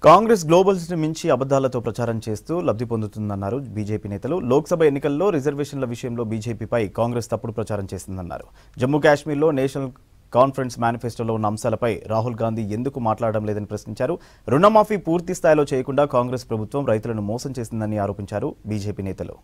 కాంగ్రెస్ గ్లోబల్స్ ని మించి అబద్ధాలతో ప్రచారం చేస్తూ లబ్ధి పొందుతుందన్నారు బీజేపీ నేతలు. లోక్సభ ఎన్నికల్లో రిజర్వేషన్ల విషయంలో బీజేపీపై కాంగ్రెస్ తప్పుడు ప్రచారం చేస్తుందన్నారు. జమ్మూ కాశ్మీర్లో నేషనల్ కాన్ఫరెన్స్ మేనిఫెస్టోలో ఉన్న అంశాలపై రాహుల్ గాంధీ ఎందుకు మాట్లాడడం లేదని ప్రశ్నించారు. రుణమాఫీ పూర్తి స్థాయిలో చేయకుండా కాంగ్రెస్ ప్రభుత్వం రైతులను మోసం చేసిందని ఆరోపించారు బీజేపీ నేతలు.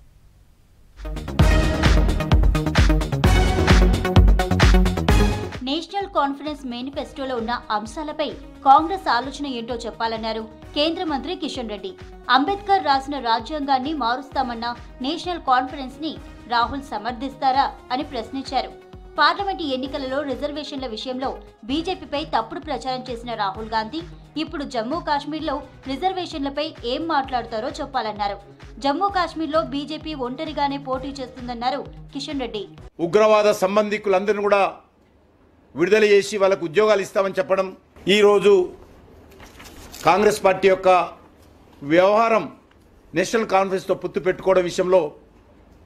నేషనల్ కాన్ఫరెన్స్ మేనిఫెస్టోలో ఉన్న అంశాలపై కాంగ్రెస్ ఆలోచన ఏంటో చెప్పాలన్నారు కేంద్ర మంత్రి కిషన్ రెడ్డి. అంబేద్కర్ రాసిన రాజ్యాంగాన్ని మారుస్తామన్న నేషనల్ కాన్ఫరెన్స్ ని రాహుల్ సమర్థిస్తారా అని ప్రశ్నించారు. పార్లమెంటు ఎన్నికలలో రిజర్వేషన్ల విషయంలో బీజేపీపై తప్పుడు ప్రచారం చేసిన రాహుల్ గాంధీ ఇప్పుడు జమ్మూ కాశ్మీర్లో రిజర్వేషన్లపై ఏం మాట్లాడతారో చెప్పాలన్నారు. జమ్మూ కాశ్మీర్లో బీజేపీ ఒంటరిగానే పోటీ చేస్తుందన్నారు కిషన్ రెడ్డి. ఉగ్రవాద సంబంధికులందరినీ కూడా విడుదల చేసి వాళ్ళకు ఉద్యోగాలు ఇస్తామని చెప్పడం, ఈరోజు కాంగ్రెస్ పార్టీ యొక్క వ్యవహారం నేషనల్ కాన్ఫరెన్స్తో పొత్తు పెట్టుకోవడం విషయంలో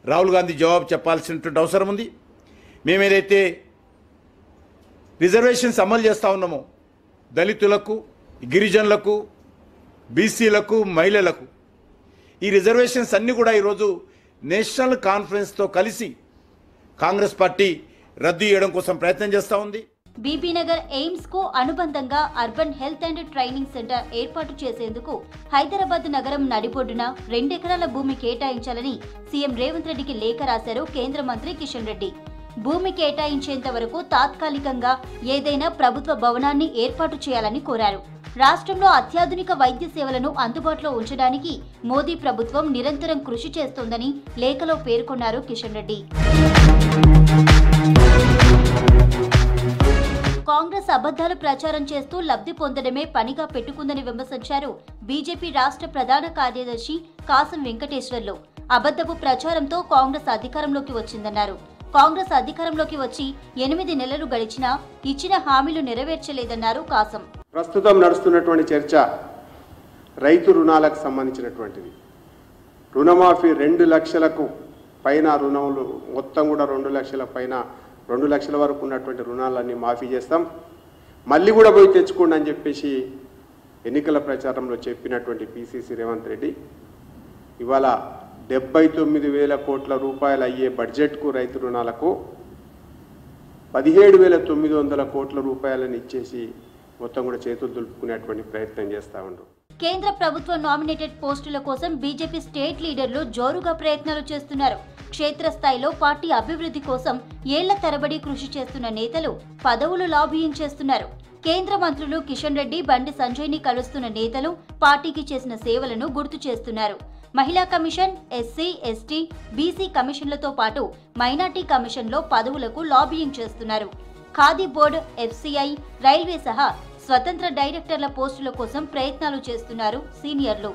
రాహుల్ గాంధీ జవాబు చెప్పాల్సినటువంటి అవసరం ఉంది. మేమేదైతే రిజర్వేషన్స్ అమలు చేస్తూ ఉన్నామో దళితులకు, గిరిజనులకు, బీసీలకు, మహిళలకు ఈ రిజర్వేషన్స్ అన్నీ కూడా ఈరోజు నేషనల్ కాన్ఫరెన్స్తో కలిసి కాంగ్రెస్ పార్టీ రద్దు చేయడం కోసం ప్రయత్నం చేస్తూ ఉంది. బీబీనగర్ ఎయిమ్స్ కు అనుబంధంగా urban health and training centre ఏర్పాటు చేసేందుకు హైదరాబాద్ నగరం నడిబొడ్డున 2 ఎకరాల భూమి కేటాయించాలని సీఎం రేవంత్ రెడ్డికి లేఖ రాశారు కేంద్ర మంత్రి కిషన్ రెడ్డి. భూమి కేటాయించేంత వరకు తాత్కాలికంగా ఏదైనా ప్రభుత్వ భవనాన్ని ఏర్పాటు చేయాలని కోరారు. రాష్ట్రంలో అత్యాధునిక వైద్య సేవలను అందుబాటులో ఉంచడానికి మోదీ ప్రభుత్వం నిరంతరం కృషి చేస్తోందని లేఖలో పేర్కొన్నారు కిషన్ రెడ్డి. కాంగ్రెస్ అబద్ధాలు ప్రచారం చేస్తూ లబ్ధి పొందడమే పనిగా పెట్టుకుందని విమర్శించారు బీజేపీ రాష్ట్ర ప్రధాన కార్యదర్శి కాసం వెంకటేశ్వర్లు. అబద్ధపు ప్రచారంతో కాంగ్రెస్ అధికారంలోకి వచ్చిందన్నారు. కాంగ్రెస్ అధికారంలోకి వచ్చి 8 నెలలు గడిచినా ఇచ్చిన హామీలు నెరవేర్చలేదన్నారు కాసం. ప్రస్తుతం నడుస్తున్నటువంటి చర్చ రైతు రుణాలకు సంబంధించినటువంటిది. రుణమాఫీ 2 లక్షలకు పైన రుణములు మొత్తం కూడా 2 లక్షల పైన 2 లక్షల వరకు ఉన్నటువంటి రుణాలన్నీ మాఫీ చేస్తాం, మళ్ళీ కూడా పోయి తెచ్చుకోండి అని చెప్పేసి ఎన్నికల ప్రచారంలో చెప్పినటువంటి పిసిసి రేవంత్ రెడ్డి ఇవాళ 79,000 కోట్ల రూపాయలు అయ్యే బడ్జెట్కు రైతు రుణాలకు 17,900 కోట్ల రూపాయలను ఇచ్చేసి మొత్తం కూడా చేతులు దులుపుకునేటువంటి ప్రయత్నం చేస్తూ ఉండరు. కేంద్ర ప్రభుత్వ నామినేటెడ్ పోస్టుల కోసం బీజేపీ స్టేట్ లీడర్లు జోరుగా ప్రయత్నాలు చేస్తున్నారు. క్షేత్రస్థాయిలో పార్టీ అభివృద్ధి కోసం ఏళ్ల తరబడి కృషి చేస్తున్న నేతలు పదవులు లాబియింగ్ చేస్తున్నారు. కేంద్ర మంత్రులు కిషన్ రెడ్డి, బండి సంజయ్ ని కలుస్తున్న నేతలు పార్టీకి చేసిన సేవలను గుర్తు చేస్తున్నారు. మహిళా కమిషన్, ఎస్సీ, ఎస్టీ, బీసీ కమిషన్లతో పాటు మైనార్టీ కమిషన్లో పదవులకు లాబియింగ్ చేస్తున్నారు. ఖాదీ బోర్డు, ఎఫ్సీఐ, రైల్వే సహా స్వతంత్ర డైరెక్టర్ల పోస్టుల కోసం ప్రయత్నాలు చేస్తున్నారు సీనియర్లు.